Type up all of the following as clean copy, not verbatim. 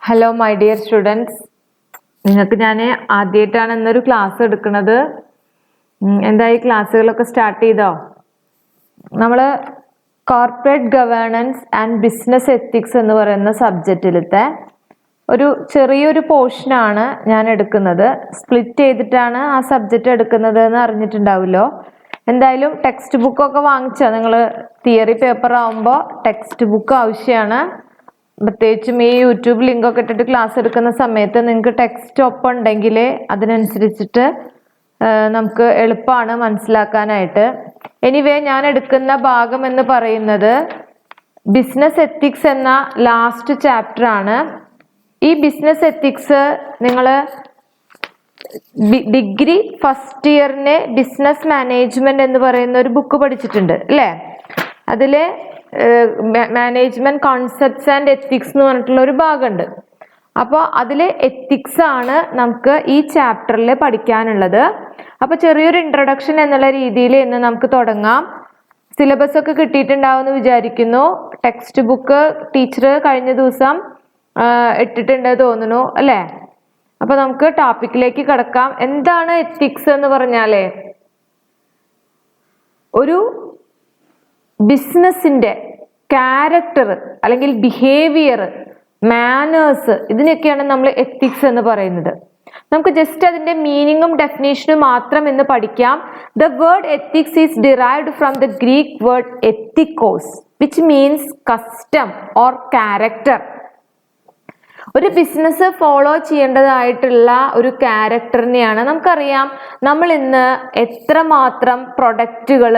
Hello my dear students, നിങ്ങൾക്ക് ഞാൻ ആദ്യമായിട്ടാണ് ഇന്നൊരു ക്ലാസ് എടുക്കുന്നത്. എന്തായി ക്ലാസ്സുകളൊക്കെ സ്റ്റാർട്ട് ചെയ്തോ? നമ്മൾ corporate governance and business ethics എന്ന് പറയുന്ന സബ്ജക്റ്റിലത്തെ ഒരു ചെറിയൊരു പോർഷനാണ് ഞാൻ എടുക്കുന്നത്. സ്പ്ലിറ്റ് ചെയ്തിട്ടാണ് ആ സബ്ജക്റ്റ് എടുക്കുന്നത് എന്ന് അറിഞ്ഞിട്ടുണ്ടാവുമല്ലോ. എന്തായാലും ടെക്സ്റ്റ് ബുക്കൊക്കെ വാങ്ങിച്ചോ? നിങ്ങൾ തിയറി പേപ്പർ ആവുമ്പോൾ ടെക്സ്റ്റ് ബുക്ക് ആവശ്യമാണ്. പ്രത്യേകിച്ചും ഈ യൂട്യൂബ് ലിങ്കൊക്കെ ഇട്ടിട്ട് ക്ലാസ് എടുക്കുന്ന സമയത്ത് നിങ്ങൾക്ക് ടെക്സ്റ്റ് ഒപ്പം ഉണ്ടെങ്കിൽ അതിനനുസരിച്ചിട്ട് നമുക്ക് എളുപ്പമാണ് മനസ്സിലാക്കാനായിട്ട്. എനിവേ, ഞാൻ എടുക്കുന്ന ഭാഗം എന്ന് പറയുന്നത് ബിസിനസ് എത്തിക്സ് എന്ന ലാസ്റ്റ് ചാപ്റ്റർ ആണ്. ഈ ബിസിനസ് എത്തിക്സ് നിങ്ങൾ ഡിഗ്രി ഫസ്റ്റ് ഇയറിന് ബിസിനസ് മാനേജ്മെന്റ് എന്ന് പറയുന്ന ഒരു ബുക്ക് പഠിച്ചിട്ടുണ്ട് അല്ലേ? അതിൽ മാനേജ്മെന്റ് കോൺസെപ്റ്റ്സ് ആൻഡ് എത്തിക്സ് എന്ന് പറഞ്ഞിട്ടുള്ള ഒരു ഭാഗമുണ്ട്. അപ്പോൾ അതിൽ എത്തിക്സ് ആണ് നമുക്ക് ഈ ചാപ്റ്ററിൽ പഠിക്കാനുള്ളത്. അപ്പോൾ ചെറിയൊരു ഇൻട്രൊഡക്ഷൻ എന്നുള്ള രീതിയിൽ ഇന്ന് നമുക്ക് തുടങ്ങാം. സിലബസ് ഒക്കെ കിട്ടിയിട്ടുണ്ടാവുമെന്ന് വിചാരിക്കുന്നു. ടെക്സ്റ്റ് ബുക്ക് ടീച്ചർ കഴിഞ്ഞ ദിവസം ഇട്ടിട്ടുണ്ട് തോന്നുന്നു അല്ലേ? അപ്പോൾ നമുക്ക് ടോപ്പിക്കിലേക്ക് കിടക്കാം. എന്താണ് എത്തിക്സ് എന്ന് പറഞ്ഞാലേ, ഒരു ബിസിനസിന്റെ ക്യാരക്ടർ അല്ലെങ്കിൽ ബിഹേവിയർ, മാനേഴ്സ്, ഇതിനൊക്കെയാണ് നമ്മൾ എത്തിക്സ് എന്ന് പറയുന്നത്. നമുക്ക് ജസ്റ്റ് അതിന്റെ മീനിങ്ങും ഡെഫിനേഷനും മാത്രം എന്ന് പഠിക്കാം. The word ethics is derived from the Greek word ethikos which means custom or character. ഒരു ബിസിനസ് ഫോളോ ചെയ്യേണ്ടതായിട്ടുള്ള ഒരു ക്യാരക്ടറിനെയാണ്. നമുക്കറിയാം നമ്മൾ ഇന്ന് എത്രമാത്രം പ്രൊഡക്റ്റുകൾ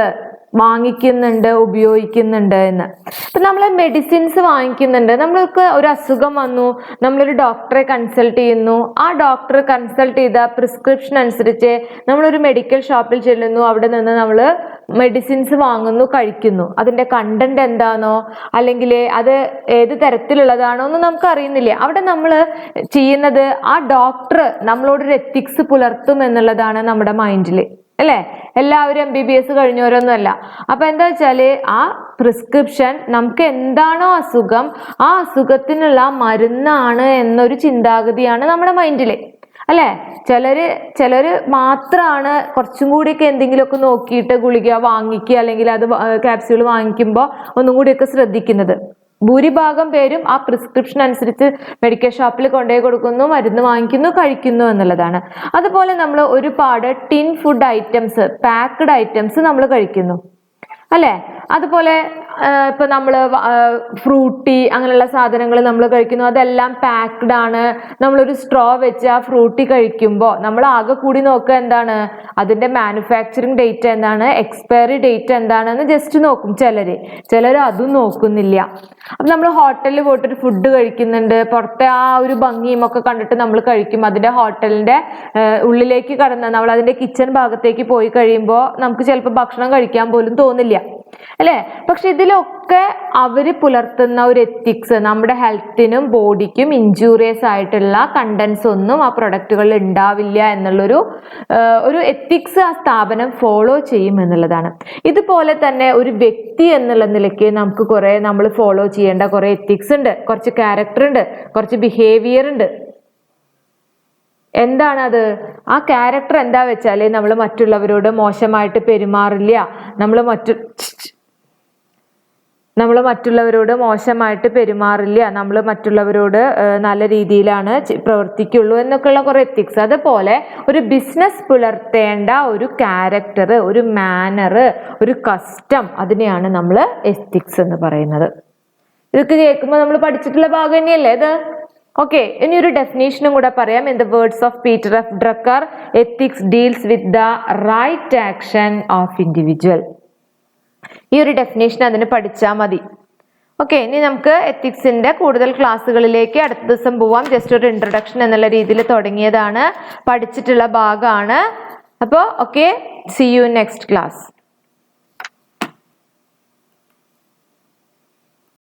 വാങ്ങിക്കുന്നുണ്ട്, ഉപയോഗിക്കുന്നുണ്ട് എന്ന്. ഇപ്പം നമ്മൾ മെഡിസിൻസ് വാങ്ങിക്കുന്നുണ്ട്. നമ്മൾക്ക് ഒരു അസുഖം വന്നു, നമ്മളൊരു ഡോക്ടറെ കൺസൾട്ട് ചെയ്യുന്നു. ആ ഡോക്ടർ കൺസൾട്ട് ചെയ്ത പ്രിസ്ക്രിപ്ഷൻ അനുസരിച്ച് നമ്മളൊരു മെഡിക്കൽ ഷോപ്പിൽ ചെല്ലുന്നു. അവിടെ നിന്ന് നമ്മൾ മെഡിസിൻസ് വാങ്ങുന്നു, കഴിക്കുന്നു. അതിൻ്റെ കണ്ടന്റ് എന്താണോ അല്ലെങ്കിൽ അത് ഏത് തരത്തിലുള്ളതാണോ എന്ന് നമുക്ക് അറിയുന്നില്ല. അവിടെ നമ്മൾ ചെയ്യുന്നത് ആ ഡോക്ടർ നമ്മളോടൊരു എത്തിക്സ് പുലർത്തും എന്നുള്ളതാണ് നമ്മുടെ മൈൻഡിൽ അല്ലേ? എല്ലാവരും MBBS കഴിഞ്ഞവരൊന്നും അല്ല. അപ്പൊ എന്താ വെച്ചാല് ആ പ്രിസ്ക്രിപ്ഷൻ നമുക്ക് എന്താണോ അസുഖം, ആ അസുഖത്തിനുള്ള മരുന്നാണ് എന്നൊരു ചിന്താഗതിയാണ് നമ്മുടെ മൈൻഡില് അല്ലെ? ചിലര് മാത്രമാണ് കുറച്ചും കൂടിയൊക്കെ എന്തെങ്കിലുമൊക്കെ നോക്കിയിട്ട് ഗുളിക വാങ്ങിക്കുക അല്ലെങ്കിൽ അത് ക്യാപ്സ്യൂൾ വാങ്ങിക്കുമ്പോൾ ഒന്നും കൂടിയൊക്കെ ശ്രദ്ധിക്കുന്നത്. ഭൂരിഭാഗം പേരും ആ പ്രിസ്ക്രിപ്ഷൻ അനുസരിച്ച് മെഡിക്കൽ ഷോപ്പിൽ കൊണ്ടുപോയി കൊടുക്കുന്നു, മരുന്ന് വാങ്ങിക്കുന്നു, കഴിക്കുന്നു എന്നുള്ളതാണ്. അതുപോലെ നമ്മൾ ഒരുപാട് tin food items, packed items നമ്മൾ കഴിക്കുന്നു അല്ലേ? അതുപോലെ ഇപ്പൊ നമ്മൾ ഫ്രൂട്ടി അങ്ങനെയുള്ള സാധനങ്ങൾ നമ്മൾ കഴിക്കുന്നു, അതെല്ലാം പാക്ക്ഡ് ആണ്. നമ്മളൊരു സ്ട്രോ വെച്ച് ആ ഫ്രൂട്ടി കഴിക്കുമ്പോൾ നമ്മൾ ആകെ കൂടി നോക്കുക എന്താണ്, അതിന്റെ മാനുഫാക്ചറിങ് ഡേറ്റ് എന്താണ്, എക്സ്പയറി ഡേറ്റ് എന്താണെന്ന് ജസ്റ്റ് നോക്കും. ചിലർ അതും നോക്കുന്നില്ല. അപ്പൊ നമ്മൾ ഹോട്ടലിൽ പോയിട്ടൊരു ഫുഡ് കഴിക്കുന്നുണ്ട്, പുറത്തെ ആ ഒരു ഭംഗിയും ഒക്കെ കണ്ടിട്ട് നമ്മൾ കഴിക്കും. അതിന്റെ ഹോട്ടലിന്റെ ഉള്ളിലേക്ക് കടന്ന് നമ്മൾ അതിന്റെ കിച്ചൺ ഭാഗത്തേക്ക് പോയി കഴിയുമ്പോൾ നമുക്ക് ചിലപ്പോൾ ഭക്ഷണം കഴിക്കാൻ പോലും തോന്നില്ല അല്ലെ? പക്ഷെ ഇതിലൊക്കെ അവര് പുലർത്തുന്ന ഒരു എത്തിക്സ്, നമ്മുടെ ഹെൽത്തിനും ബോഡിക്കും ഇൻജൂറിയസ് ആയിട്ടുള്ള കണ്ടന്റ്സ് ഒന്നും ആ പ്രൊഡക്റ്റുകളിൽ ഉണ്ടാവില്ല എന്നുള്ളൊരു എത്തിക്സ് ആ സ്ഥാപനം ഫോളോ ചെയ്യും എന്നുള്ളതാണ്. ഇതുപോലെ തന്നെ ഒരു വ്യക്തി എന്നുള്ള നിലയ്ക്ക് നമുക്ക് നമ്മൾ ഫോളോ ചെയ്യേണ്ട കുറെ എത്തിക്സ് ഉണ്ട്, കുറച്ച് ക്യാരക്ടർ ഉണ്ട്, കുറച്ച് ബിഹേവിയർ ഉണ്ട്. എന്താണത്? ആ ക്യാരക്ടർ എന്താ വെച്ചാല് നമ്മൾ മറ്റുള്ളവരോട് മോശമായിട്ട് പെരുമാറില്ല, നമ്മൾ മറ്റുള്ളവരോട് മോശമായിട്ട് പെരുമാറില്ല, നമ്മൾ മറ്റുള്ളവരോട് നല്ല രീതിയിലാണ് പ്രവർത്തിക്കുള്ളൂ എന്നൊക്കെയുള്ള കുറെ എത്തിക്സ്. അതുപോലെ ഒരു ബിസിനസ് പുലർത്തേണ്ട ഒരു ക്യാരക്ടർ, ഒരു മാനർ, ഒരു കസ്റ്റം, അതിനെയാണ് നമ്മൾ എത്തിക്സ് എന്ന് പറയുന്നത്. ഇതൊക്കെ കേൾക്കുമ്പോൾ നമ്മൾ പഠിച്ചിട്ടുള്ള ഭാഗം തന്നെയല്ലേ ഇത്? ഓക്കെ, ഇനി ഒരു ഡെഫിനേഷനും കൂടെ പറയാം. In the words of Peter F Drucker, ethics deals with the right action of individual. ഈ ഒരു ഡെഫിനേഷൻ അതിന് പഠിച്ചാൽ മതി. ഓക്കെ, ഇനി നമുക്ക് എത്തിക്സിന്റെ കൂടുതൽ ക്ലാസ്സുകളിലേക്ക് അടുത്ത ദിവസം പോവാം. ജസ്റ്റ് ഒരു ഇൻട്രൊഡക്ഷൻ എന്നുള്ള രീതിയിൽ തുടങ്ങിയതാണ്, പഠിച്ചിട്ടുള്ള ഭാഗമാണ്. അപ്പോൾ okay, C you next class.